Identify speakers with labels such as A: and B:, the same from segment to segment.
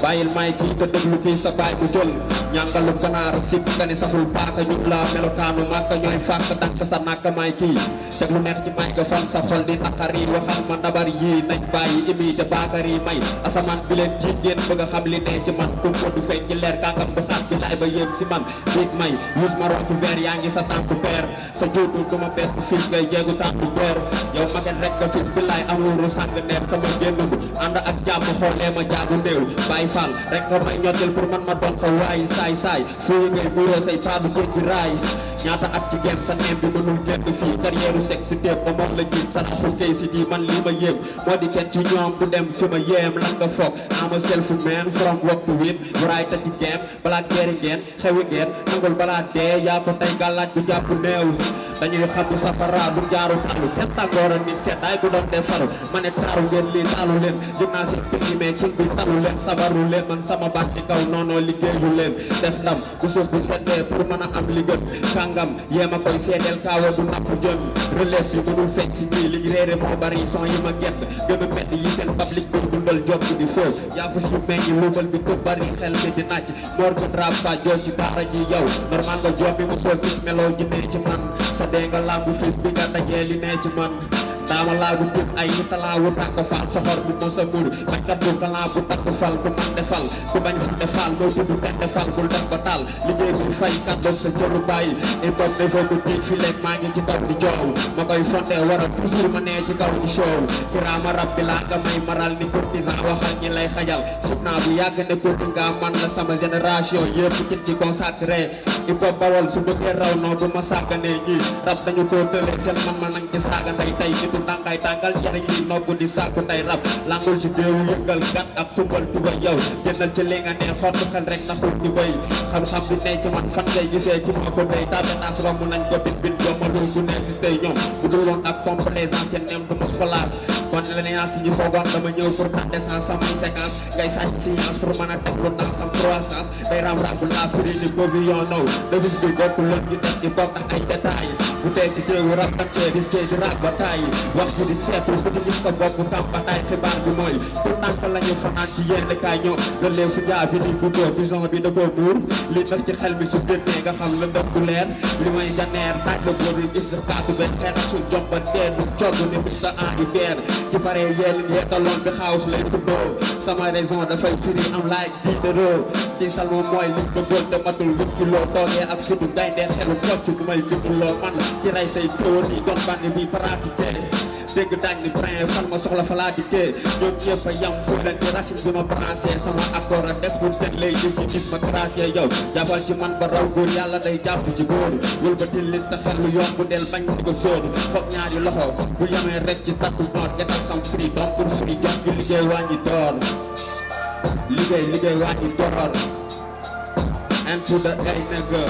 A: bàyyil may kii te déglu kii sa baay bu jël ñàngalu ganaar sib nga ni saful paaka ñu la melokaanu màkka ñooy fàkk dank sa nàkk may kii teg lu neex ci may ga fan sa xol di naqari waxal ma ndabar yi nañ bàyyi imi te baakar yi may asamaan bi leen jiit ngeen bëgg a xam li ne ci man kum ko du feeñ ci leer kàngam du xaat bi laay ba yéem si man biig may yus ma roc verre yaa ngi sa tànku peer sa juutu du ma bees bu fiis ngay jeegu tànku peer yow maget rek nga fiis bi laay amuru sàng neer sama génn bu ànd ak jàmm xoolee ma jaagu néew bàyyi fall rek nga may ñottil pour man ma doon sa waay saay saay fuuyi ngay buuroo say paadu jéggi raay ñaata at ci game sa neem bi mënul génn fii carrière sexe déeb ba moom la jiit saraxu kay si di man lii ma yéem moo di kenn ci ñoom du dem fi ma yéem lan nga foog ama self man from work to win waraay tati game balaa geeri ngeen xewi ngeen nangul balaa dee yaa ko tey gàllaaj du jàpp néew dañuy xam ni safara du jaaru tàllu kenn tàngoora nit seddaay bu doon defaru ma ne taaru ngeen lii taalu leen gymnase bi mais king bi talu leen sabaru leen man sama baat ci kaw noonoo liggéeyu leen def ndam bu suuf bi seddee pour mën a am li gën kàngam yee ma koy seedeel kaawa du napp jën relève bi mënul fekk si ñii liñ réere moo bari son yi ma gett gën a medd yi seen public bi dundal job bi di foow yaa fa si meññi luubal bi tëb bari xel bi di naaj moor gën rab ba joo ci daara ji yow normal nga job bi mu soo gis meloo ji ne ci man sa dee nga lambu fis bi nga dajee li ne ci man daama laa bu tëb ay talaa wu tàkk fal soxor bu mo sa mur bañkat bu talaa bu tàkk fal ku man defal ku bañ fi defal moo tudd kenn defal bul def ba taal liggéey bi fay kàddoog sa jëlu bàyyi impop ne foo ko tiit fi leeg maa ngi ci kaw di joow ma koy fonde waral toujours ma nee ci kaw di show kiraama rab bi laa nga may maral ni courtisan waxal ñi lay xajal sib naa bu yàgg ne ko nga man la sama génération yëpp kin ci consacré impop bawal su bëggee raw noo bu ma sàgganee ñi rab dañu koo tëlee seen man ma nañ ci saaga nday tey nitu ndànkaay tàngal jariñ yi nogg di sàkku nday rab langul ci déewu yëngal gat ak tumbal tuba yow génnal ci li nga ne xott xel rek naxul di bay xam-xam bi ne ci man fan ngay gisee ci ma ko day tabenaas romb nañ ko bin jommalul bu ne si tey ñoom bu dul woon ak complaisance seen nem du mos falaas kon l'énéance yi ñu foogoon dama ñëw pour tenter sans samay séquence ngay sàcc science pour mën a teg lu dans sam croissance day ram rab la firi ni pavillon now devis bi bokk leen ñu def i bokk ak ay détails bu tey ci déewu rab ak cee risqué di rag ba tàyyi wax ji di seetul ku di gis sa bopp kàmpataay xibaar bi mooy pour tànk la ñu fanaan ci yenn kaay ñoom nga leew su jaa bi ni buddoo bison bi da koo muur li nag ci xel mi su génnee nga xam la ndëm bu leer li may janeer taaj la góorul gis sa kaasu benn xeex su jomba teenu cogg ni bis sa aadi teer ci paree yeelin yeetaloon bi xaawus lay fuddoo sama raison dafay firi am laaj diineroo di sal moom mooy lim bëggoon te matul 8 kilos toogee ak fitu gayndee xelu kocc du may binduloo man la ci rey say théorie doon bànni bi pratiqué dégg dañ ni brin fan ma soxla fa laa dikkee ñoom ñëpp a yam fu leen di racine bi ma branché sama accord a des pour seen lay gis yi gis ma gracier yow jàppal ci man ba raw góor yàlla day jàpp ci góor wëlbati li sa xel lu yomb del bañ di ko sóor foog ñaari loxo bu yamee rek ci takku noot getal sam free donc pour free jox gi liggéey wàññi door liggéey wàññi door into the ay nigga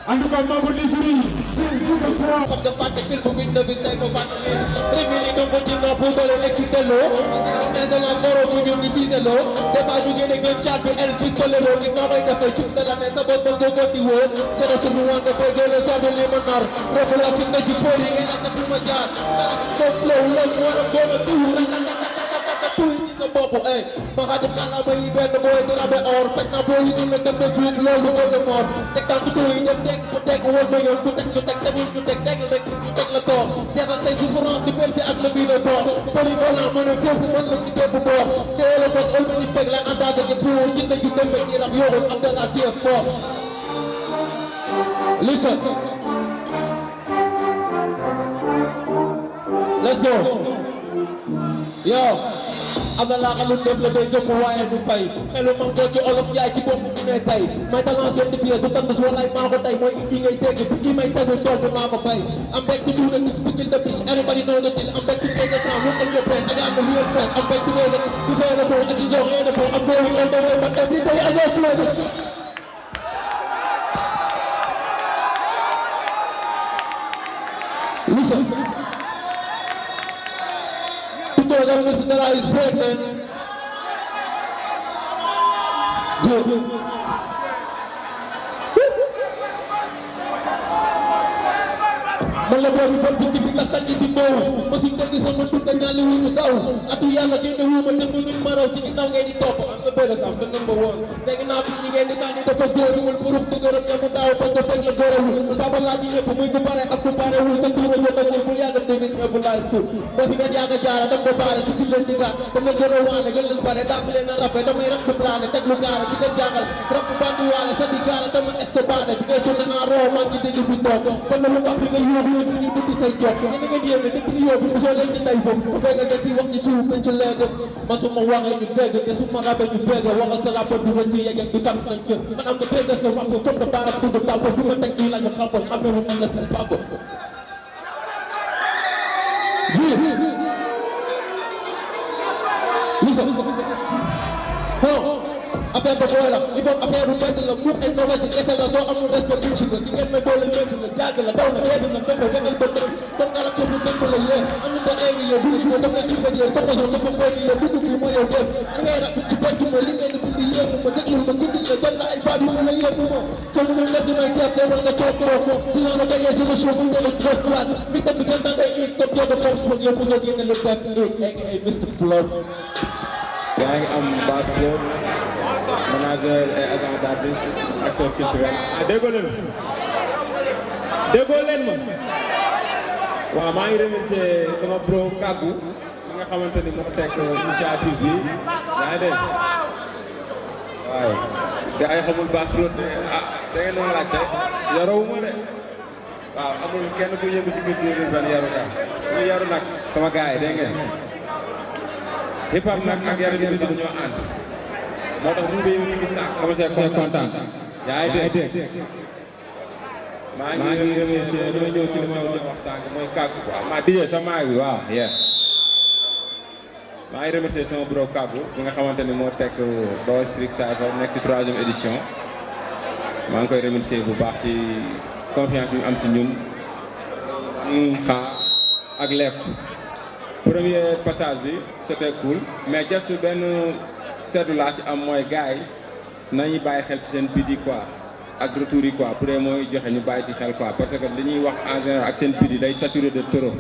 B: En tout cas, membre du jury, ce soir.
C: Comme de parte qu'il vous vite de vite, il faut pas tenir. Primini non continua pour le l'excitello. Mais de la mort au milieu du cisello. Des fois, je viens de gagner chat, elle pistolero. Qui n'a rien de fait, tout de la messe, bon, bon, bon, bon, c'est le seul moment de faire de le sable, les monards. Revelation de Jipoli, et la Tapumaja. So flow, let's want to go to do. bopp ma xaajam kàllaama yi benn mooy dina ba or fekk naa boo yi ñu la dem ba suuf loolu mooy le mort teg tànk tuur yi def teg ku teg woon ma yoon ku teg tegul ku teg rek ku teg la toog jeexal tey souffrance di percé ak le bii de boor polyvalent mën a foofu mën na ci képp boor teela bos ol ma ni fekk la àndaata ci pour jënd ju dem ak ñi rab yoxul am de la TF fort listen let's go yo am na laa xamul def la day jëpp waaye du fay xelu man ko ci olof yaay ci bopp bi ne tey may talent certifié du tandus walaay maa ko tey mooy indi ngay dégg bu di may tegu tool bi maa ko bay am back to do the skill the bitch everybody know the deal I'm back to take a crown look on your friend I got a real friend I'm back to know that you say the ball I just don't hear the ball I'm going all the way but every day I go slow listen people that listen that I is pregnant good man la boobu bon bi bi nga sàcc di mbow ma si tëgg sama dund ñaali wu ñu daw atu yàlla génne wu ma nëbb nuñ ma raw ci ginnaaw ngeen di topp am nga bëgg am da number one dégg naa fi ñi ngeen di sànni dafa góoriwul pour uf dëgërëm ñamu daaw parce que fekk la góorewul papa laa ji ñëpp muy bu bare ak ku barewul te tuura yóbbagul bul yàgg tamit nga bu laal suuf boo fi ngeen yàgg jaara dam ko baare ci di leen di gaat dam leen gën a waane gën leen bare dàq leen a rappe damay rap du plané teg lu gaara ci leen jàngal rap bu bandi waale sa di gaara dama estopane bi ngay tourné en rond maa ngi dégg bi toog kon na lu wax bi nga yóbbu ñu ñu buddi say jox yéen nga yéeme te trio bi mosoo leen di nay boobu bu fekkee nga si wax ci suuf nañ ci leen man su ma waxee ñu bégg te su ma rappee ñu bégg waxal sa rapport bi nga ci yeggee bi tam nañ kër man am nga bégg sa rap foog nga baara tudd tàmpo fi ma teg fii la ñu xampal xamee mu man la seen papa listen affaire ba booy la il faut affaire bu mbedd la mu ay ndogal ci kese la soo amul respect bu ci la di ngeen may boole métt la jàgg la daw na xeebi na bépp fekkal ba tëb kon nga rab bu bépp la yee am na da eegi yow bu ko def leen ci bëjee sa façon dafa koy yow dugg fii ma yow dem li ngay rab ci bëcc ma li ngay def di yéemu ma déglu ma gindi la jot na ay baat yu ma yéemu ma kon mu def di may teeb demal nga toog toog dina la gagné sama show bu ngeen toog waat mi tam bi ngeen day ik comme jogo toog pour yow pour nga génne le def ay Mr Flow
D: yaa ngi am Bass Club manager et agent d'artiste acteur culturel déggoo leen ma waaw maa ngi remercier sama bro Kaggu mi nga xamante ni moo teg initiative bi yaa ngi dégg waaye gars yi xamul Bass Club da ngeen doon laajte yarawuma de waaw amul kenn ku yëngu si culture urbaine yaru ka ñu yaru nag sama gars yi dégg ngeen hip hop nag ak yaru bi dañoo ànd moo tax ruube yi ñu ngi sax commencé kontaan yaa ngi dégg maa ngi remercier dama ñëw si li ma wax sànq mooy Kaggu waaw maa dijee sa maag bi waaw maa ngi remercier sama bro Kaggu bi nga xamante ni moo teg Baol Street Cypher nekk si 3e édition maa ngi koy remercier bu baax si confiance bi mu am si ñun xaar ak lekk premier passage bi c'était cool mais just benn seetlu laa si am mooy gars yi nañu bàyyi xel si seen bidi quoi ak retour yi quoi pour mooy joxe ñu bàyyi si xel quoi parce que li ñuy wax en général ak seen bidi day saturé de trop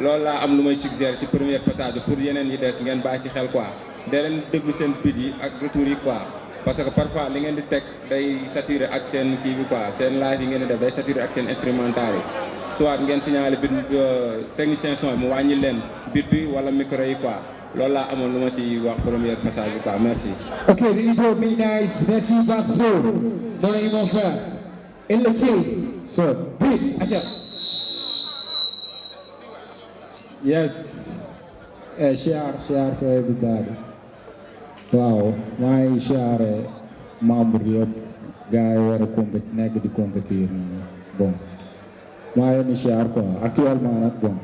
D: loolu laa am lu may suggérer si premier passage bi pour yeneen yi des ngeen bàyyi si xel quoi da leen déglu seen bidi ak retour yi quoi parce que parfois li ngeen di teg day saturé ak seen kii bi quoi seen live yi ngeen di def day saturé ak seen instrumental yi soit ngeen signalé bit technicien son mu wàññi leen bit bi wala micro yi quoi loolu laa amoon lu ma si wax premier passage bi quoi merci.
B: Ok, the intro be nice. Merci Bass Club. Mon ami mon frère. Et le key. So, beat. Acha.
E: Yes. Share for everybody. Waaw, maa ngi share membre yëpp gars yi war a nekk di compétir nii bon maa ngi leen di share quoi actuellement nag bon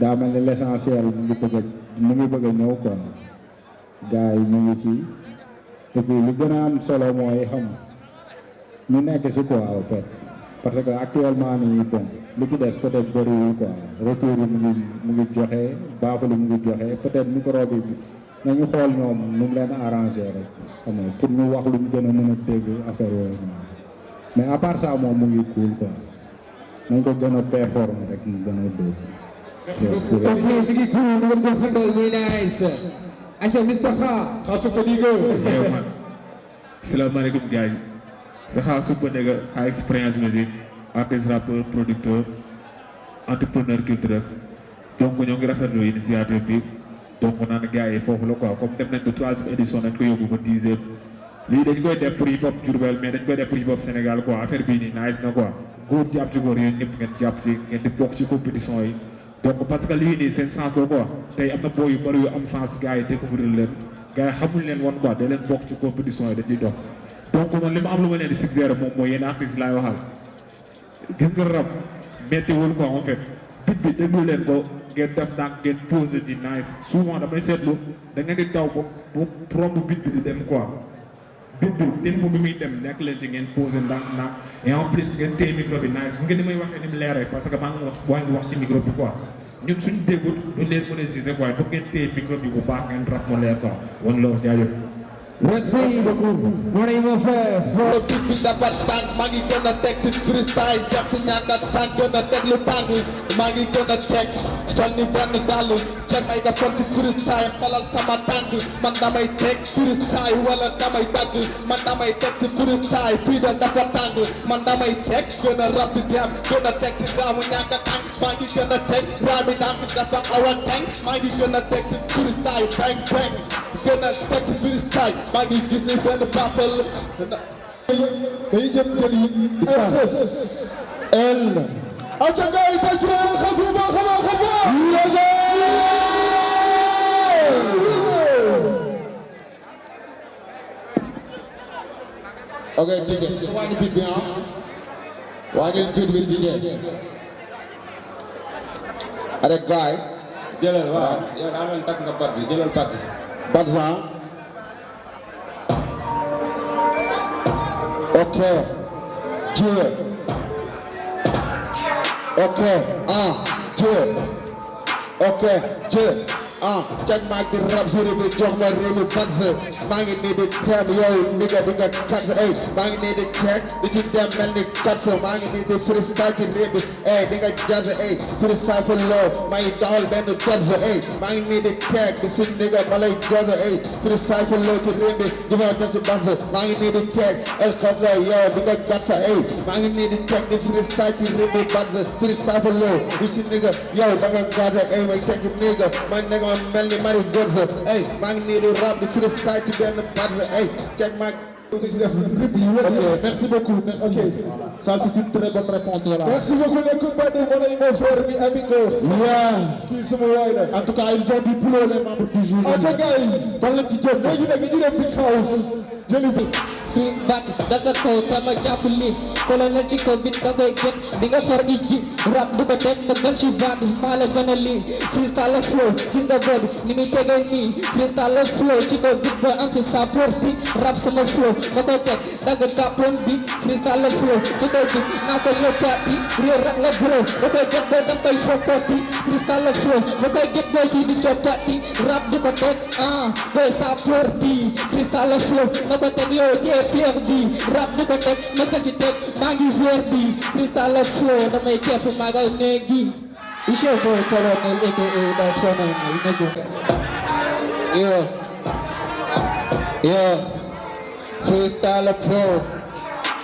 E: daa mel ni l'essentiel mu ngi bëgg a ñëw quoi gars yi ñu ngi ci et puis li gën a am solo mooy xam ñu nekk si quoi en fait parce que actuellement nii bon li ci des peut-être bëriwul quoi retour yi mu ngi joxe baafali mu ngi joxe peut-être micro bi nañu xool ñoom nu mu leen arrangé rek xam nga pour ñu wax lu ñu gën a mën a dégg affaire yooyu noonu mais à part ça moom mu ngi cool quoi nañ ko gën a performer rek mu gën a dégg.
B: Merci beaucoup. Ok, Biggie Cool, nous allons handle, very nice. Acha Mustafa, how's it going?
F: Yeah, man. Assalamualaikum guys. Saya super nigga, high experience music, artiste, rappeur, producteur, entrepreneur culturel. Donc ñoo ngi rafetlu initiative bi. Donc on a gars yi foofu la quoi, comme dem nañ ba 3e édition nañ ko yóbbu ba 10e. Lii dañ koy def pour hip hop Diourbel mais dañ koy def pour hip hop Sénégal quoi. Affaire bii nii nice na quoi. Góor jàpp ci góor yéen ñëpp ngeen jàpp ci ngeen di bokk ci compétition yi. Donc parce que lii nii seen sens la quoi. Tey am na boy yu bari yu am sens gars yi découvrir leen. Gars yi xamuñ leen woon quoi da leen bokk ci compétition yi dañ ciy dox. Donc man li ma am lu ma leen di suggérer moom mooy yéen artistes laay waxal. Gis nga rap méttiwul quoi en fait. Bit bi déglu leen ko ngeen def ndànk ngeen posé di nice souvent damay seetlu da ngeen di daw ba romb bit bi di dem quoi. Bit bi tempo bi muy dem nekk leen ci ngeen posé ndànk et en plus ngeen téye micro bi nice ngeen ni may waxee ni mu leeree parce que maa ngi wax ci micro bi quoi. ñun suñu déggul duñ leen mën a gisé quoi foog ngeen téye micro bi bu baax ngeen rap mu leer quoi wan loolu jaajëf.
B: Merci beaucoup. Mon ami mon frère.
C: Bit bi dafa tàng maa ngi gën a teg si freestyle jàpp ñàkk a tàng gën a teg lu tàng maa ngi gën a teg sol ni benn dàll ceeb ay nga fon si freestyle xolal sama tàng man damay teg freestyle wala damay dagg man damay teg si freestyle fii de dafa tàng man damay teg gën a rap di dem gën a teg si gaamu ñàkk a tàng maa ngi gën a teg raa bi dànk dafa xaw a tàng maa ngi gën a teg si freestyle bang bang gën a teg si freestyle maa ngi gis ni benn battle dañuy jëm jël yi el aca gars yi tàcc leen xas bu baax a baax a baax ok DJ wàññi beat bi ah wàññi beat bi DJ avec gars yi
D: jëlal waaw yow daa mel takk nga bat si jëlal bat si.
C: Badza. Ok. Dieu. Ok. Dieu. Ok. Dieu. Check my rap zuri bi jox ma réewu Badza. maa ngi nii di teem yow nigga bi nga kat maa ngi nii di teg di ci dem mel ni kat maa ngi nii di freestyle ci réew bi di nga jazz freestyle for love maa ngi doxal benn tobs maa ngi nii di teg di si nigga ma lay jazz freestyle for love ci réew bi di ma def si Badza maa ngi nii di teg el xabla yow bi nga kat maa ngi nii di teg di freestyle ci réew bi Badza freestyle for love di si nigga yow da nga gàdda may teg nigga ma nigga mel ni Marie Godza maa ngi nii di rap di freestyle ci benn Badza check my
B: Merci beaucoup. Merci.
C: Ok. Ça c'est une très bonne réponse voilà.
B: Merci beaucoup les compagnons, mon ami mon frère mi amigo. Kii sama waay la.
C: En tout cas ils ont du boulot les membres du jury.
B: Aca gars yi.
C: fan la ci jëm
B: léegi nag ñu def big house. jëli bi.
G: Free back, that's a code, tama jàpp li colonel ci kaw bit da koy get di nga for ijji rap du ko teg ma gën ci baat maa la gën a lii freestyle la flow gis nga boobu ni muy tegee nii freestyle la flow ci kaw bit ba am fi support bi rap sama flow ma koy teg dagg kàppoon bi freestyle la flow ci kaw bit naa ko ñëw parti réew rap la bro ma koy get boo dam koy fokkoti freestyle la flow ma koy get boo kii di coppati rap du ko teg boy support bi freestyle la flow ma ko teg yow pierre bi rap di ko teg ma ko ci teg maa ngi weer bi freestyle la flow damay keef maa nga néegi it's your boy colonel aka that's phenomenal nigga
C: yeah freestyle la flow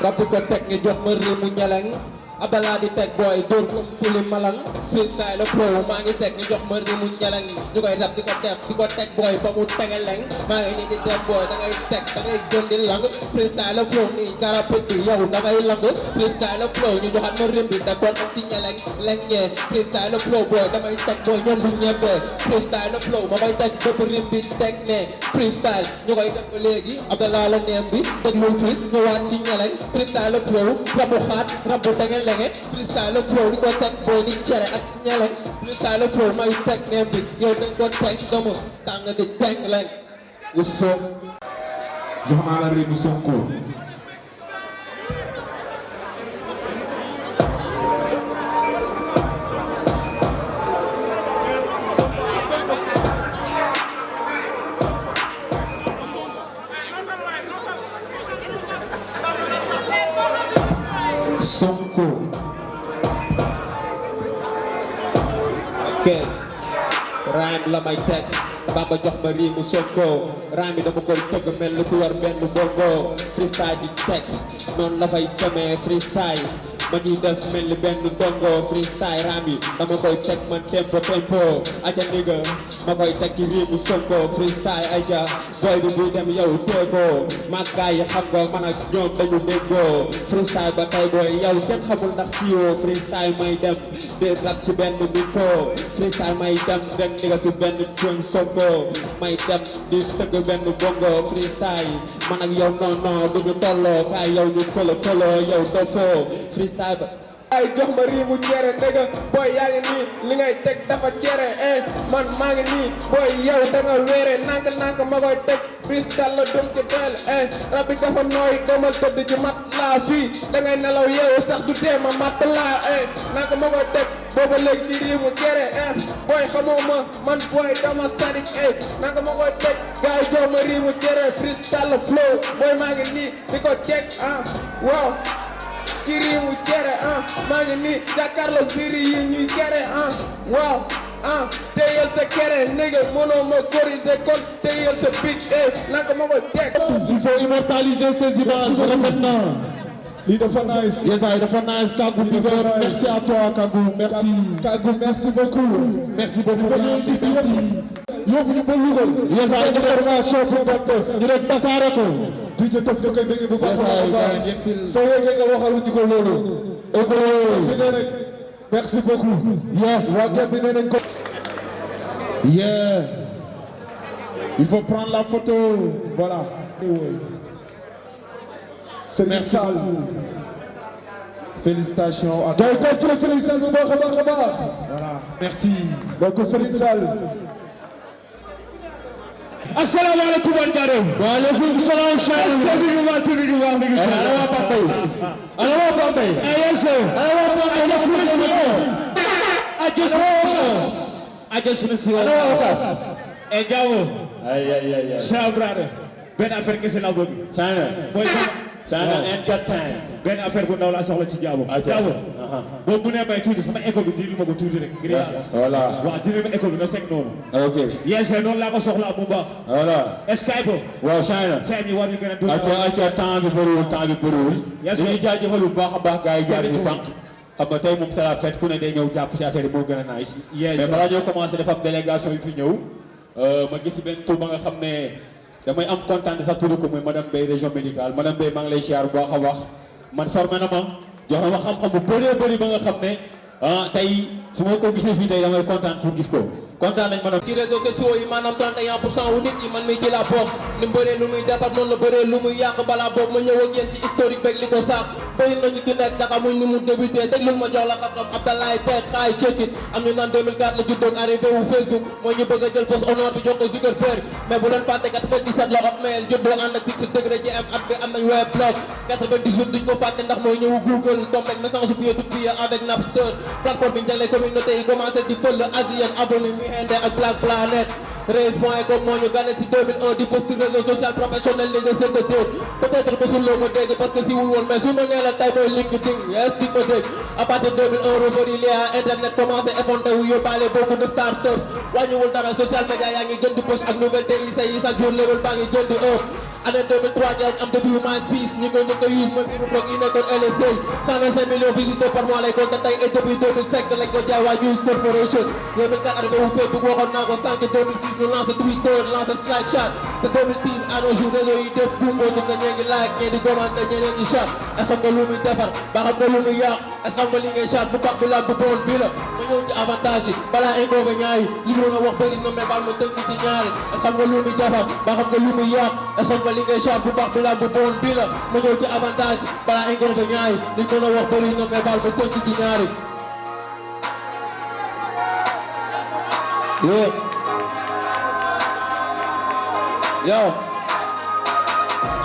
C: rap di ko teg nga jox ma rimu ñeleng abala di teg boy dóor ko puli malang freestyle la flow maa ngi teg ñu jox ma rimu ñeleng ñu koy rap di ko def di ko teg boy ba mu tegeleng maa ngi nii di def boy da ngay teg da ngay gën di lang freestyle la flow nii karapit bi yow da ngay lang freestyle la flow ñu joxat ma rim bi da ko nag ci ñeleng leng ñee freestyle la flow boy damay teg boy ñoom bu ñebee freestyle la flow ma koy teg bëpp rim bi teg ne freestyle ñu koy def ba léegi abala la neem bi déglul fiis ñëwaat ci ñeleng freestyle la flow rabu xaat rabu tegel freestyle la flow di ko teg booy di cere ak ñeleng freestyle la flow may teg neem bi yow dañ ko teg dama tàng di teg leen
F: Uso jox naa la réewu Sonko. Sonko
A: ok rhyme la may teg Bamba jox ma riimu Sonko rhyme yi dama koy tëgg mel ni ku war benn bongo freestyle di teg noonu la fay demee freestyle ma ñuy def mel ni benn dongo freestyle rhyme yi dama koy teg man tempo aja nigga ma koy teg ci riimu Sonko freestyle aja boy bi buy dem yow teegoo mag gaay yi xam nga man ak ñoom dañu déggoo freestyle ba tey booy yow kenn xamul ndax siiwoo freestyle may dem di rap ci benn micro freestyle may dem rek nigga si benn jën Sonko may dem di tëgg benn bongo freestyle man ak yow non duñu tolloo kaay yow ñu kolo yow dofoo freestyle ba
C: ay jox ma riimu cere ndega boy yaa ngi nii li ngay teg dafa cere man maa ngi nii boy yow da nga weere nank ma koy teg freestyle la dum ci teel rab bi dafa nooy demal tëdd ci mat laa fii da ngay nelaw yeewu sax du tee ma mat laa nank ma koy teg booba léegi ci riimu cere boy xamoo ma man boy dama sadik nank ma koy teg gaay jox ma riimu cere freestyle la flow boy maa ngi nii di ko check waaw kiri mu cere maa ngi nii jàkkaarloo siri yi ñuy cere waaw téyel sa kere nigga mënoo ma corriger kon téyel sa pic naka ma ko teg
H: il faut immortaliser ces images rafet na lii dafa nice yesaay dafa nice Kagou bi merci à toi Kagou merci Kagou merci beaucoup merci yóbbu ñu ba Louga yesaay information pour nga def ñu rek tasaare ko di jë tof koy bëgg bu baax soo yeggee nga waxal ñu ko loolu bi ne rek merci beaucoup waa gem bi ne nañ ko il faut prendre la photo voilà Serigne Sall félicitations à toi Serigne Sall bu baax a baax voilà merci donc Serigne Sall asalaamaaleykum wa Ndiarème. waaleykum salaam. ana waa Bambey. ana waa Bambey. ana waa Okas.
F: China benn affaire kese laa bëgg. China entertain. benn affaire bu ndaw laa soxla ci Diabo. Diabo boobu bu ne may tuuti sama école bi diiru ma ko tuuti rek. ngir yàlla
H: voilà
F: waaw diiru ma école bi na sekk noonu.
H: ok
F: yes noonu laa ko soxla bu baax.
H: voilà
F: Skype.
H: waaw China.
F: seen yi war ñu gën a dund.
H: acca temps bi bëriwul.
F: yes
H: dañuy jaajëfal bu baax a baax gars yi jaar ñu sànq. xam nga tey moom c'est la fête ku ne day ñëw jàpp si affaire yi moo gën a nice. mais balaa ñoo commencé dafa am délégation yu fi ñëw. ma gis benn tur ba nga xam ne damay am kontaan sax tudd ko muy madame Bey région médicale madame Bey maa ngi lay siyaar bu baax a baax man formé na ma jox na ma xam-xam bu bëree ba nga xam ne tey su ma ko gisee fii tey damay kontaan pour gis ko kontaan nañ madame.
C: ci réseaux sociaux yi maanaam 31% wu nit yi man mii ci la bokk ni bëree lu muy defar noonu la bëree lu muy yàq balaa boobu ma ñëw ak yéen ci historique beeg li ko sax bëri nañu ci nekk daxa muñ ni mu débuté déglul ma jox la xam-xam Abdalaay Teet xaay cekkit am ñu naan 2004 la juddoo arrivé wu Facebook mooy ñu bëgg a jël fausse honneur bi jox ko Zuckerberg mais bu leen fàtte 97 la Hotmail juddoo ànd ak 6 degré ci at bi am nañ web blog 98 duñ ko fàtte ndax mooy ñëw Google tombé message pied to pied avec Napster plateforme bi njëlee communauté yi commencé di fël Asian abonné mi Inde ak Black Planet Raise.com moo ñu gane si 2001 di post réseau social professionnel négocié de dóor peut-être mosuloo ko dégg parce que si wul woon mais su ma nee la tey mooy LinkedIn yes di ko dégg à partir de 2001 revenu lié à internet commencé effondré wu yóbbaale beaucoup de startups wàññiwul dara social media yaa ngi gën di post ak nouvelle TIC yi chaque jour level baa ngi gën di année 2003 ngeen am début MySpace ñi ko njëkk a use mooy biiru blog yi nekkoon LSA 125 millions visiteurs par mois lay compté tey et depuis 2005 lañ ko jaay waa News Corporation 2004 arrivé wu Facebook waxoon naa ko sànq 2006 ñu lancé Twitter lancé Snapchat te 2010 à nos jours réseau yi def boom boo na ñee ngi like ñee di commenté ñeneen ñi chat est-ce que xam nga lu muy defar ba xam nga lu muy yàq est-ce que xam nga li ngay chat bu baax bu laal bu bon bi la ma ñëw ci avantage yi balaa inconvénient yi li mën a wax bëri na mais baal ma tënk ci ñaari est-ce que xam nga lu muy defar ba xam nga lu muy yàq est-ce que xam nga li ngay chat bu baax bu laal bu bon bi la ma ñëw ci avantage yi balaa inconvénient yi li mën a wax bëri na mais baal ma tënk ci ñaari Yo,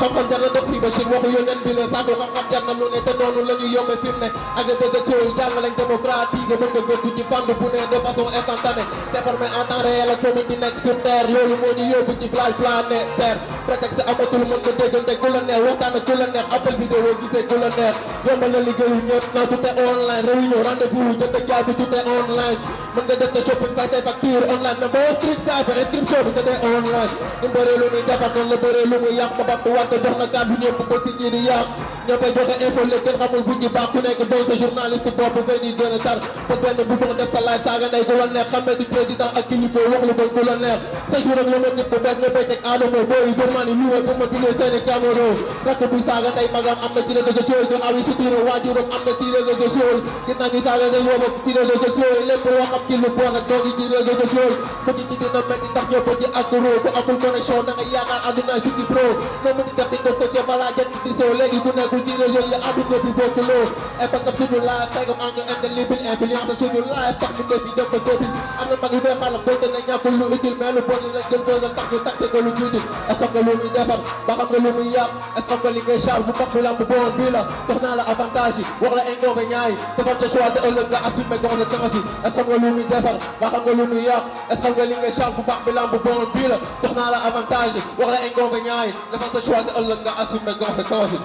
C: xam-xam jar na dox fii ba Chine waxu yónneen bi la sàkku xam-xam jar na lu ne te noonu la ñu yombee fi mu ne ak les réseaux sociaux yi jàng lañ démocratique mën nga gëstu ci fànn bu ne de façon instantanée s'informer en temps réel ak foo di nekk sur terre loolu moo ñu yóbbu ci village planétaire prétexte amatul mën nga déggante ku la neex waxtaan ak ku la neex appel vidéo gisee ku la neex yombal na liggéeyu ñëpp na tout est online réunion rendez-vous jënd jaay bi tout est online mën nga def sa shopping fay tay facture online na boo strict cyber inscription bi c'était online ni bëree lu muy defar noonu la bëree lu muy yàq ma bàtt wante jox na kàddu ñëpp ba si ñi di yàq ñëppay joxe info léegi kenn xamul bu ñu baax ku nekk doon sa journaliste bopp fay di gën a tar ba benn bu bëgg def sa live saaga ndey ku la neex xamee di président ak kilifa wax lu bon ku la neex sa jour ak lu ma ñëpp bees nga béy teg aadama booy bu ma ni lu bu ma tuddee seeni caméra rakk buy saaga ndey magam am na ci réseaux sociaux yi awi si turam waajuram am na ci réseaux sociaux yi gis naa ñu saaga ndey woo ci réseaux sociaux yi lépp loo xam ci lu bon ak ñoo ngi ci réseaux sociaux yi mu ngi ci dina metti ndax ñëpp ci accro bu amul connexion da nga yaakaar àdduna ci di pro noo mu di kat di ko coaché balaa jant di soo léegi ku nekkul ci réseau yi àdduna bi bokkuloo impact am suñu live tegam angle indélébile influence suñu live tax ñu def yi dem ba dootul am na mag yu koy xaalam donte ne ñàkkul lu utile mais lu bon lañ gën fësal tax ñu taxé ko lu tuuti est-ce que nga lu muy defar ba xam nga lu muy yàq est-ce que nga li ngay charge bu mag bi lamb bon bii la jox naa la avantage yi wax la inconvénients yi defar sa choix te ëllëg nga assumer conséquences yi est-ce que nga lu muy defar ba xam nga lu muy yàq est-ce que nga li ngay charge bu mag bi lamb bon bii la jox naa la avantage yi wax la inconvénients yi defar sa choix te ëllëg nga assumer conséquences yi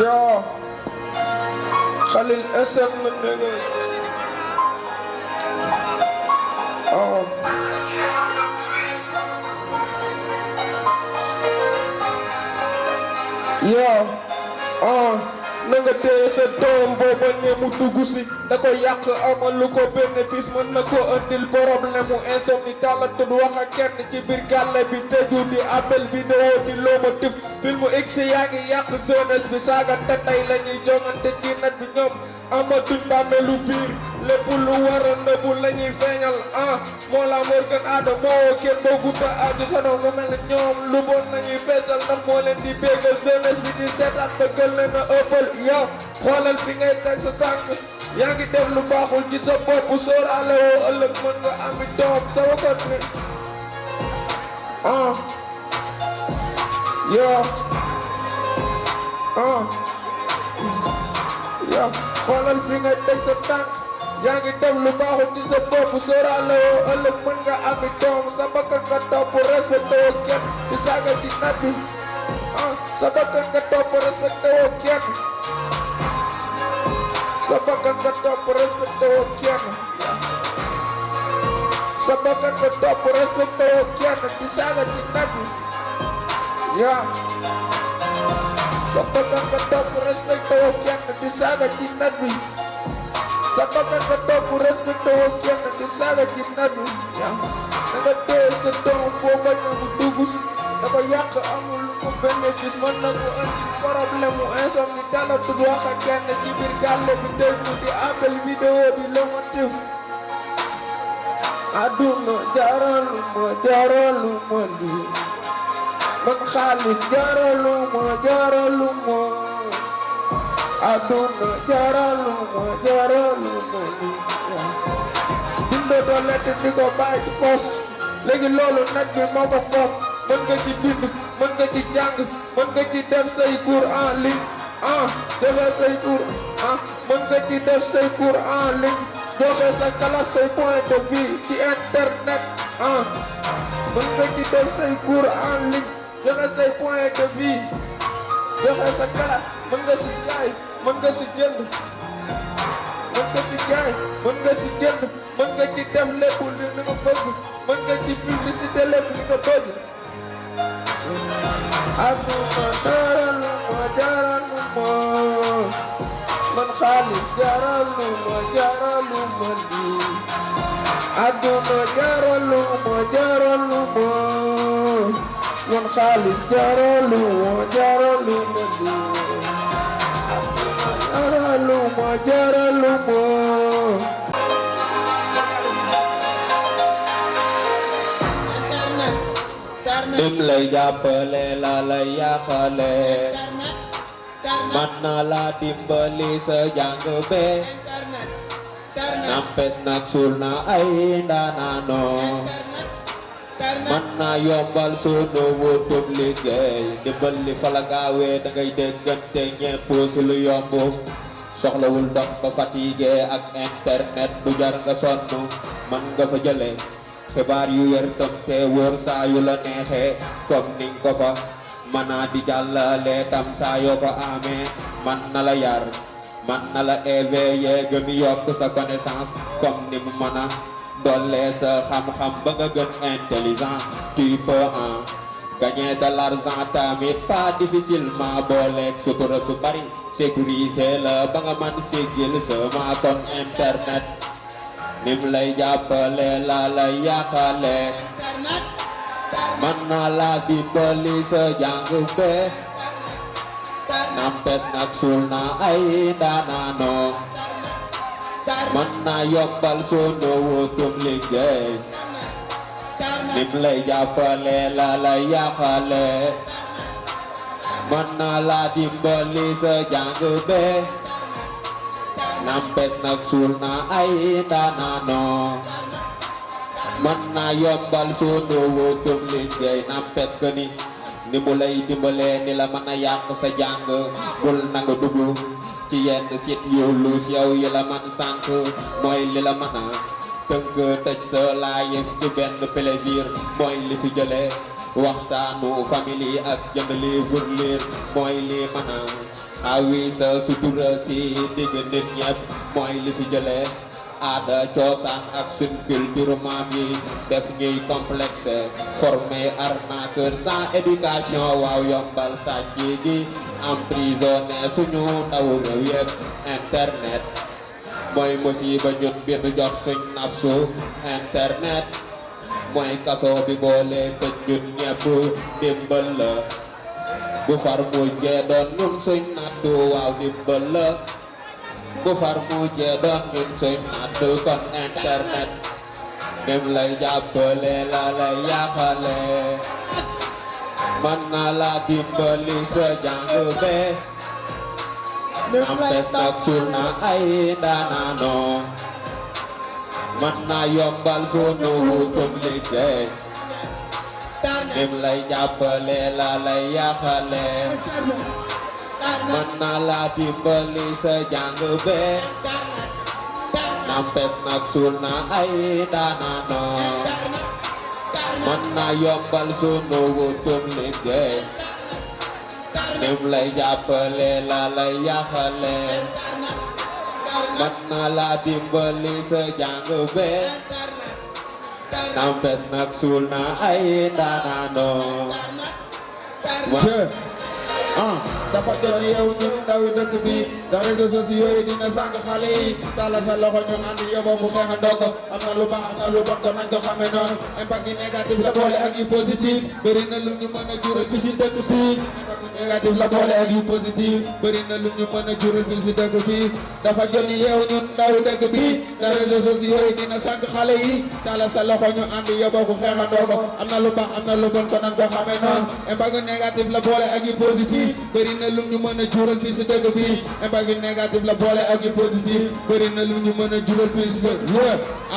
I: Yo, Khalil SM nigga. Oh. Yo, na nga téye sa doom boo bañee mu dugg si da ko yàq amal lu ko bénéfice mën na ko andil problème mu insomnie talatul wax ak kenn ci biir gàlle bi tëju di appel vidéo di lomotif film x yaa ngi yàq jeunesse bi saaga te tey la ñuy jongante ci net bi ñoom amatuñ bàmmeelu biir lépp lu war a nëbbu la ñuy feeñal moo la Morgan Adamo moo kenn boo gudda aju sa doom lu mel ne ñoom lu bon nañuy feesal ndax moo leen di bégal jeunesse bi di seetaan ba gël leen a ëppal yow xoolal fi ngay teg sa tànk yaa ngi def lu baaxul ci sa bopp sóoraale woo ëllëg mën nga ami doom sa wakot ni yow xoolal fi ngay teg sa tànk yaa ngi def lu baaxul ci sa bopp sóoraale woo ëllëg mën nga ami doom sa bakkan nga topp respecté woo kenn di saaga ci nat bi sa bakkan nga topp respecté woo kenn sa bakkan nga topp respecté woo kenn sa bakkan nga topp respecté woo kenn di saaga ci nat bi sa bakkan nga topp respecté woo kenn di saaga ci nat bi sa bakkan nga topp respecté woo kenn di saaga ci nat bi da nga téye sa doom boo bañ a mu dugg si da ko yàq amul lu ko bénéfice mën na ko andi problème mu insomnie talatul wax ak kenn ci biir gàlle bi déglu di appel vidéo di lomotif aduna jaraluma lii man xaalis jaraluma aduna jaraluma lii dindo doole te di ko bàyyi ci pos léegi loolu nag bi moo ko foog mën nga ci bind mën nga ci jàng mën nga ci def say cours en ligne defee say cours mën nga ci def say cours en ligne joxe sa classe say point de vue ci internet mën nga ci def say cours en ligne joxe say point de vue joxe sa classe mën nga si jaay mën nga si jënd mën nga si jaay mën nga si jënd mën nga ci def lépp li nga bëgg mën nga ci publicité lépp li nga bëgg aduna jaraluma man xaalis jaraluma lii aduna jaraluma man xaalis jaraluma lii jaraluma
C: nim lay jàppale la lay yàqale man na la dimbali sa jàng be nampes nag suul na ay ndaanaano man naa yombal sunu wutum liggéey ndimbal li fa la gaawee da ngay déggante ñepp si lu yomb soxlawul dox ba fatigué ak internet du jar nga sonn man nga fa jële xibaar yu wér tam te wóor saa yu la neexee comme ni ko fa mana di jàllale tam saa yoo ko amee man na la yar man na la éveiller gën yokk sa connaissance comme ni mu mën a dolle sa xam-xam ba nga gën intelligent tu peux en gagner de l'argent tamit pas difficilement booleeg sutura su bari sécuriser la ba nga man siggil sama kon internet nim lay jàppale la lay yàqale man naa la dimbali sa jàng be nampes nag suul na ay daanaano man naa yombal sunu wutum liggéey nim lay jàppale la lay yàqale man naa la dimbali sa jàng be nampes nag suul na ay daanaano man naa yombal sunu wutum liggéey nampes que ni mu lay dimbalee ni la mën a yàq sa jàng bul nanga dugg ci yenn site yu luus yow yi la man sànq mooy li la mën a tënk tëj sa live ci benn plaisir mooy li fi jëlee waxtaanu famille ak jënd livre lire mooy li mën a xawi sa sutura si digg nit ñëpp mooy li fi jëlee aada cosaan ak suñ culture maam yi def ñuy complexe formé arnaqueur sans éducation waaw yombal sàcc gi emprisonné suñu ndaw réew yëpp internet mooy musiba ñun bi nu jox suñ nafsu internet mooy kaso bi boole tëj ñun ñëpp dimbal la bu far mujjee doon ñun suñ nattu waaw dimbal la bu far mujjee doon ñun suñ nattu kon internet nim lay jàppale la lay yàqale man na la dimbali sa jàng be nampes nag suul na ay daanaano man na yombal sunu wutum liggéey nim lay jàppale la lay yàqale man na la dimbali sa jàng be nampes nag suul na ay daanaano man na yombal sunu wutum liggéey nim lay jàppale la lay yàqale man na la dimbali sa jàng be nampes nag suul na ay daanaano
I: dafa jot yow ñun ndaw dëkk bi da réseaux sociaux yi dina sànq xale yi tàlla sa loxo ñu ànd yóbboo bu xeexandoo ko am na lu baax am na lu bon ko nañ ko xamee noonu impact yi négatif la boole ak yu positif bëri na lu ñu mën a jural fi si dëkk bi impact yi négatif la boole ak yu positif bëri na lu ñu mën a jural fi si dëkk bi dafa jot yow ñun ndaw dëkk bi da réseaux sociaux yi dina sànq xale yi tàlla sa loxo ñu ànd yóbboo bu xeexandoo ko am na lu baax am na lu bon ko nañ ko xamee noonu impact yi négatif la boole ak yu positif bëri na lu ñu mën a jural fii si dëkk bi impact yu négatif la boole ak yu positif bëri na lu ñu mën a jural fii si dëkk bi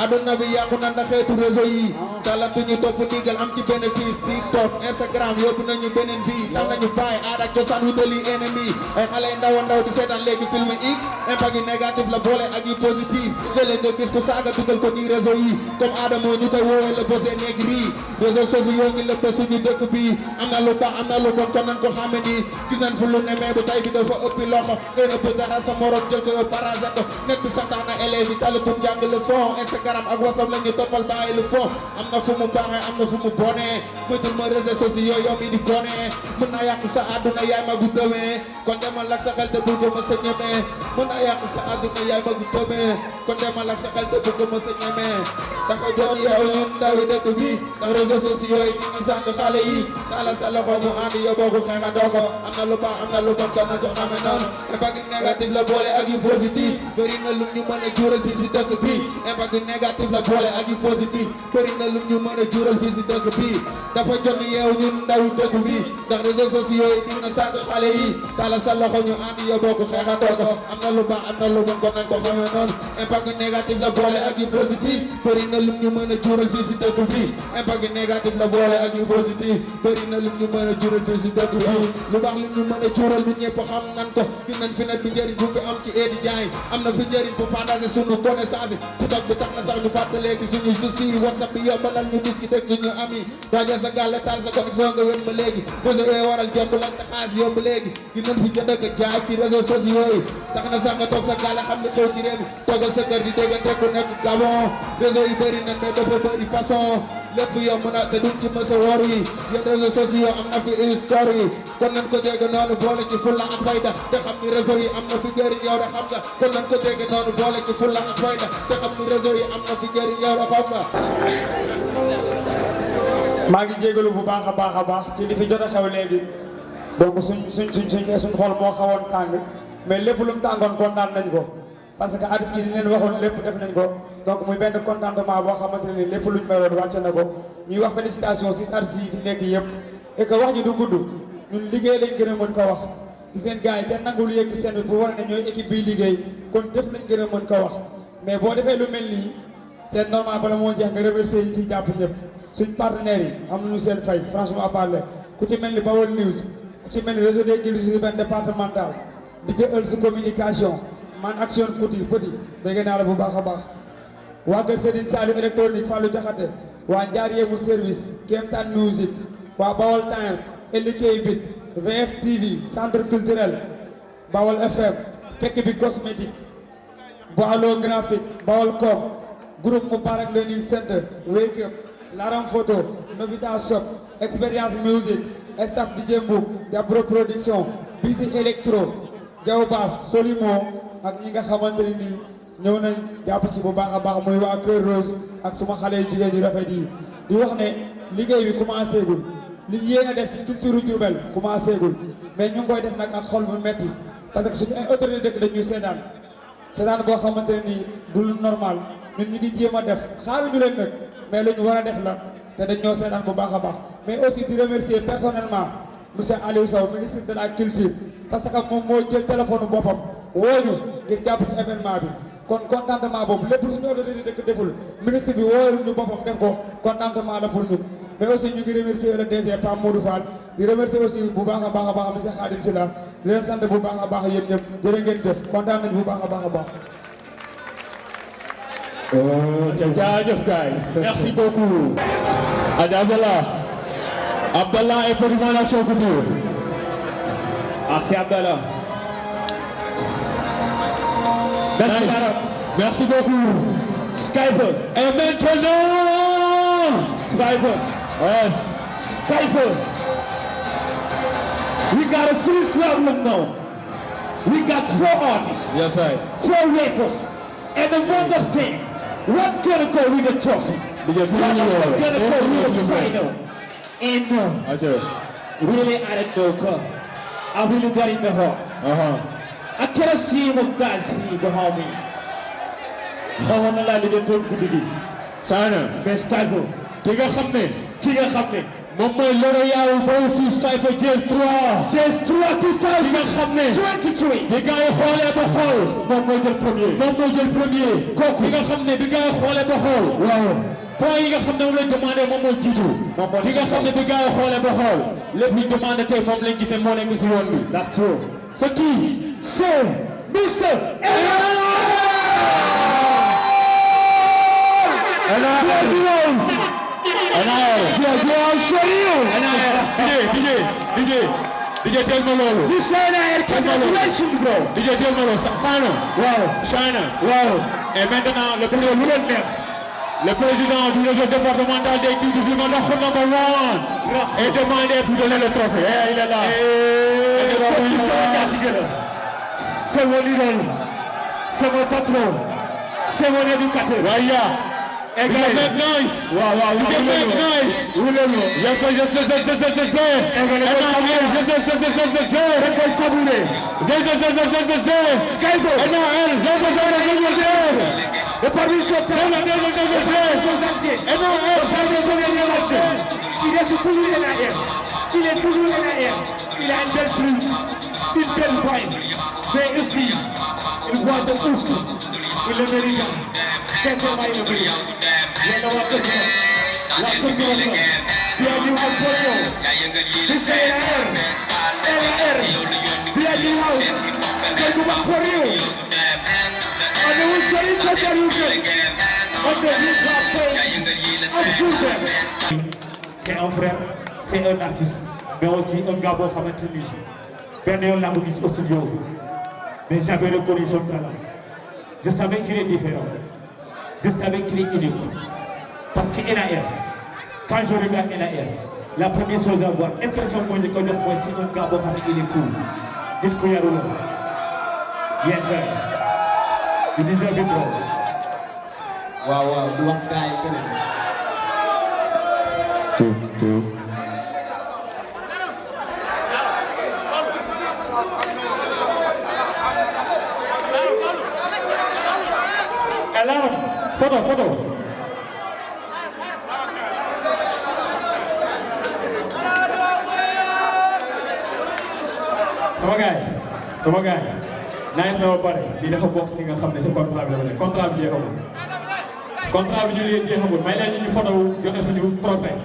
I: àdduna bi yàqu na ndax xeetu réseau yi talatuñu topp ndigal am ci bénéfice TikTok Instagram yóbbu nañu beneen vie tax nañu bàyyi aada ak cosaan wutali ennemi ay xale yu ndaw a ndaw di seetaan léegi film X impact yu négatif la boole ak yu positif jëlee nga gis ko saaga dugal ko ci réseau yi comme Adamo ñu koy woowee la bosé négri réseaux sociaux yoo ngi lëpp suñu dëkk bi am na lu baax am na lu bon kon nañ ko xame ni gis nañ fu lu nemee bu tay bi dafa ëppi loxo ngay ëpp dara sa morom jël ko yow parasé ko net bi sax tax na élèves yi tali bu jàng le son Instagram ak WhatsApp la ñu toppal bàyyi lu bon am na fu mu baaxee am na fu mu bonee moytul ma réseaux sociaux yow mi di gonee mën naa yàq sa àdduna yaay ma gu dëwee kon demal ak sa xel te bul ko ma sa ñemee mën naa yàq sa àdduna yaay ma gu dëwee kon demal ak sa xel te bul ko ma sa ñemee danga jot yow ñun ndawi dëkk bi ndax réseaux sociaux yi ñu ngi sànq xale yi taalal sa loxo ñu ànd yow boo ko xeexandoo ko am na lu baax am na lu bon ko na ko xame noonu impact négatif la boole ak yu positif bëri na lu ñu mën a jural fii si dëkk bi impact négatif la boole ak yu positif bëri na lu ñu mën a jural fii si dëkk bi dafa jot yeew ñun ndawi dëkk bi ndax réseaux sociaux yi dina sànq xale yi taalal sa loxo ñu ànd yow boo ko xeexandoo ko am na lu baax am na lu bon ko nañ ko xame noonu impact négatif la boole ak yu positif bëri na na lu ñu mën a jural fii si dëkk bi impact négatif la boole ak yu positif bëri na lu ñu mën a jural fii si dëkk bi lu baax lu ñu mën a jural lu ñëpp xam nan ko gis nañ fi net bi njëriñ bu fi am ci étudiants yi am na fi njëriñ pour partager suñu connaissance yi TikTok bi tax na sax ñu fàtte léegi suñu souci WhatsApp bi yombalal ñu gis ki dëkk suñu am yi daajal sa gàlle taal sa connexion nga wén ma léegi réseau yooyu waral jombalante xaalis yomb léegi gis nañ fi jënd ak jaay ci réseaux sociaux yi tax na sax nga toog sa gàlle xam ne xew ci réew mi toogal sa kër di déggante ku nekk Gabon réseau yi bëri na mais dafa bëri façon lépp yomb na te duñ ci mës a wor yi yéen réseaux sociaux am na fi histoire yi kon nañ ko dégg noonu boole ci fulla ak fayda te xam ni réseau yi am na fi njëriñ yow da xam nga kon nañ ko dégg noonu boole ci fulla ak fayda te xam ni réseau yi am na fi njëriñ yow da xam nga.
E: maa ngi jégalu bu baax a baax ci li fi jot a xew léegi donc suñ xol moo xawoon tàng mais lépp lu mu tàngoon kontaan nañ ko parce que artistes yi li leen waxoon lépp def nañ ko donc muy benn contentement boo xamante ne lépp luñ may woon wàcce na ko ñuy wax félicitation si artistes yi fi nekk yëpp et que wax ñu du gudd ñun liggéey lañ gën a mën ko wax ci seen gars yi kenn nangul yéeg ci seen bi pour war ne ñooy équipe biy liggéey kon def lañ gën a mën ko wax mais boo defee lu mel nii c'est normal bala moo jeex nga remercier yi ci jàpp ñëpp suñ partenaires yi amuñu seen fay franchement parler ku ci mel ni Bawol News ku ci mel ni réseau des guildes urbaines départemental di jël su communication man action couture petit dégg naa la bu baax a baax waa Kër Serigne Saliou électronique Fallou Diakhaté waa Njaar Yéemu service Kemtan Music waa Bawol Times Elikey Bit VF TV centre culturel Bawol FM Kekk bi cosmétique Boalo graphique Bawol Com groupe Moubarak Learning Center Wake Up Laram Photo Novita Shop Experience Music staff DJ Mbouk Jabro Production Bisi Electro Diaw Bass Solimo ak ñi nga xamante ne nii ñëw nañ jàpp ci bu baax a baax muy waa Kër Rose ak suma xale yu jigéen yu rafet yi di wax ne liggéey bi commencé gul li ñu yéen a def ci culture Diourbel commencé gul mais ñu ngi koy def nag ak xol bu metti parce que suñu ay autorité dëkk dañuy seetaan boo xamante ne nii du lu normal ñun ñu ngi jéem a def xaaruñu leen nag mais lu ñu war a def la te dañ ñoo seetaan bu baax a baax mais aussi di remercier personnellement monsieur Aliou Sow ministre de la culture parce que moom moo jël téléphone boppam wooñu ngir jàpp ci événement bi kon contentement boobu lépp suñu autorité dëkk deful ministre bi wooyul ñu boppam def ko contentement la pour ñun mais aussi ñu ngi remercier le DG Pape Modou Fall di remercier aussi bu baax a baax monsieur Khadim Sylla di leen sant bu baax a baax yéen ñëpp jërë ngeen def kontaan nañ bu baax a baax.
H: jaajëf gaay merci beaucoup Adja Abdallah et Petit Man Action Couture. C'est Abdallah. Merci beaucoup. Skype. Et maintenant, Skype. Yes. Skype. We got a serious problem now. We got 4 artists. Yes, sir. 4 rappers. And a wonderful thing. What gonna go with the trophy? What gonna go with the final? And really, I don't know. I really got in the heart. I can't see what guys here behind me. I want to let you talk to me. China, best type of. Kiga Khamne. Maman L'Oréal, Bossy, Cypher, Jazz 3. Jazz 3, 2023. Les gars, ils ont le hall. Maman est le premier. Coco. Les gars, ils ont le hall. Wow. Point yi nga xam ne moom lañ demandé moom mooy jiitu li nga xam ne bi gars yi xoolee ba xool lépp luñ demandé tey moom lañ gis ne moo nekk si yoon bi. That's true. C'est qui? C'est Mr. DJ tell me loolu. Congratulations bro. DJ tell me loolu Sano. Wow. China. Wow. Et maintenant le premier lu leen neex. Le président du réseau départemental des cultures humaines, number 1, est demandé pour donner le trophée. Il est là. C'est mon idole. C'est mon patron. C'est mon éducateur. You can make noise. You can make noise. Yes, le parmi il est toujours en arrière. Il a une belle plume, une belle vibe. Mais aussi, il voit de ouf. Il le mérite. Sincèrement, il le mérite.
J: yéen a waa Kër la commune BID House for you. This is LR. BID House. Take back for you. On the Worcester Special Weekend. On the hip hop page of Julbert. C'est un frère, c'est un artiste, mais aussi un gars boo xamante ni benn yoon laa ko gis au studio. Mais j'avais reconnu son talent. Je savais qu'il est différent. Je savais qu'il est unique. Parce que NAR, quand je regarde NAR, la première chose à voir, impression que je connais, moi, c'est un gars qui est cool. Il est cool. Yes, sir. Il deserve it, bro.
C: Wow, du wax gaay yi
E: Tout.
J: Alarm, photo. Sama gars nice na ba pare lii dafa bokk si li nga xam ne si contrat bi la ne contrat bi jeexagul contrat bi ñu leen jeexagul may leen ñu photo joxe suñu trophée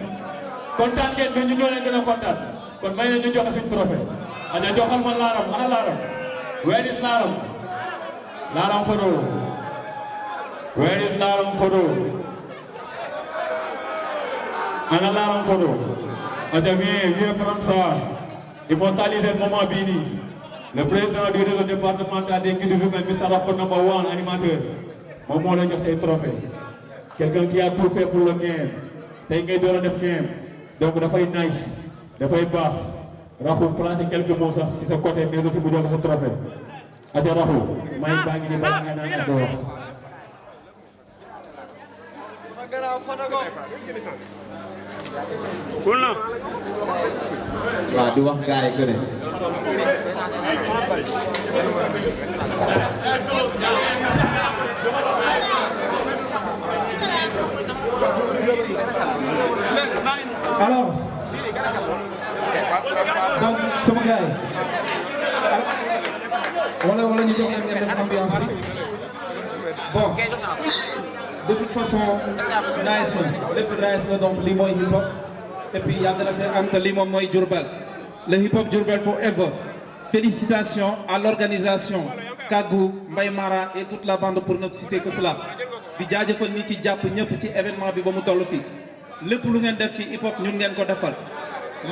J: kontaan ngeen mais ñu ñoo leen gën a kontaan kon may leen ñu joxe suñu trophée aja joxal ma laaram ana laaram where is laaram photo where is laaram photo ana laaram photo aja viens prendre ça immortaliser moment bii nii le président du réseau départemental des Guides humains, Mr. Rafo number 1 animateur moom moo la jox tey trophée quelqu'un qui a tout fait pour le game tey ngay door a def game donc dafay nice dafay baax Rafo placé quelques mots sax si sa côté mais aussi bu jox sa trophée aja Rafo may baa ngi ni bala nga naan ak wax
C: waaw di wax gaay yi gën
K: alors donc sama gars yi wala ñu jox leen ngeen def ambiance bi bon de toute façon nice na lépp nice na donc lii mooy hip hop et puis yàgg na fee am te lii moom mooy Diourbel le hip hop Diourbel forever. Félicitations à l'organisation Kagou, Mbaye Mara et toute la bande pour ne citer que cela. di jaajëfal ñi ci jàpp ñëpp ci événement bi ba mu toll fii lépp lu ngeen def ci hip hop ñun ngeen ko defal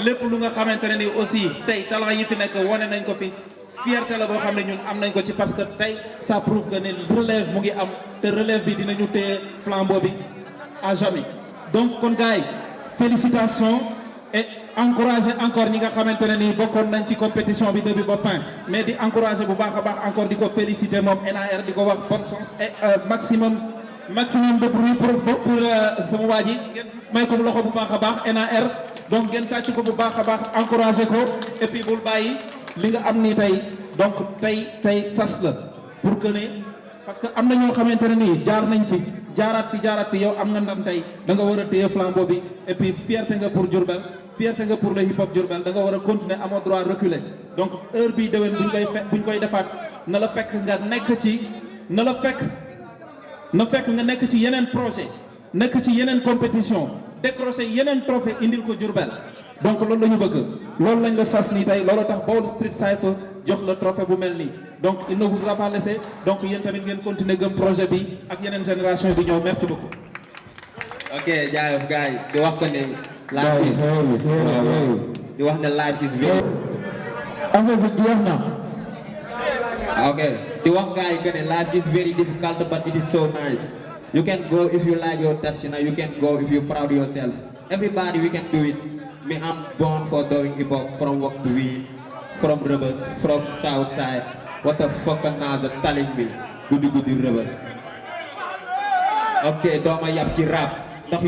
K: lépp lu nga xamante ne ni aussi tey talent yi fi nekk wane nañ ko fi fierté la boo xam ne ñun am nañ ko ci parce que tey ça prouve que ne relève mu ngi am te relève bi dinañu téye flambeau bi à jamais. donc kon gars yi félicitations et encourager encore ñi nga xamante ne nii bokkoon nañ ci compétition bi début ba fin mais di encourager bu baax a baax encore di ko féliciter moom NAR di ko wax bonne chance et maximum de bruit pour sama waa ji ngeen may ko loxo bu baax a baax NAR donc ngeen tàcc ko bu baax a baax encourager ko et puis bul bàyyi li nga am nii tey donc tey sas la pour que ne parce que am na ñoo xamante ne nii jaar nañ fi jaaraat fi yow am nga ndam tey da nga war a téye flambeau bi et puis fierté nga pour Diourbel fierté nga pour le hip hop Diourbel da nga war a continuer amoo droit reculer donc heure bii déwén buñ koy defaat na la fekk nga nekk ci nga nekk ci yeneen projet nekk ci yeneen compétition décrocher yeneen trophée indil ko Diourbel donc loolu la ñu bëgg loolu lañ la sas nii tey loolu tax Baol Street Cypher jox la trophée bu mel nii donc il ne vous a pas laissé donc yéen tamit ngeen continuer gëm projet bi ak yeneen génération bi ñëw merci beaucoup.
C: ok jaajëf gars yi di wax ko ne di wax ne live is very
K: affaire bi jeex na.
C: ok di wax gars yi que ne life is very difficult but it is so nice. You can go if you like your touch, you can go if you proud yourself. Everybody we can do it. Me, I'm born for doing hip hop from work to win, from Rebels, from Southside. What the fuck are now telling me? Goody Rebels. Ok, doma yap ci rap. Ndax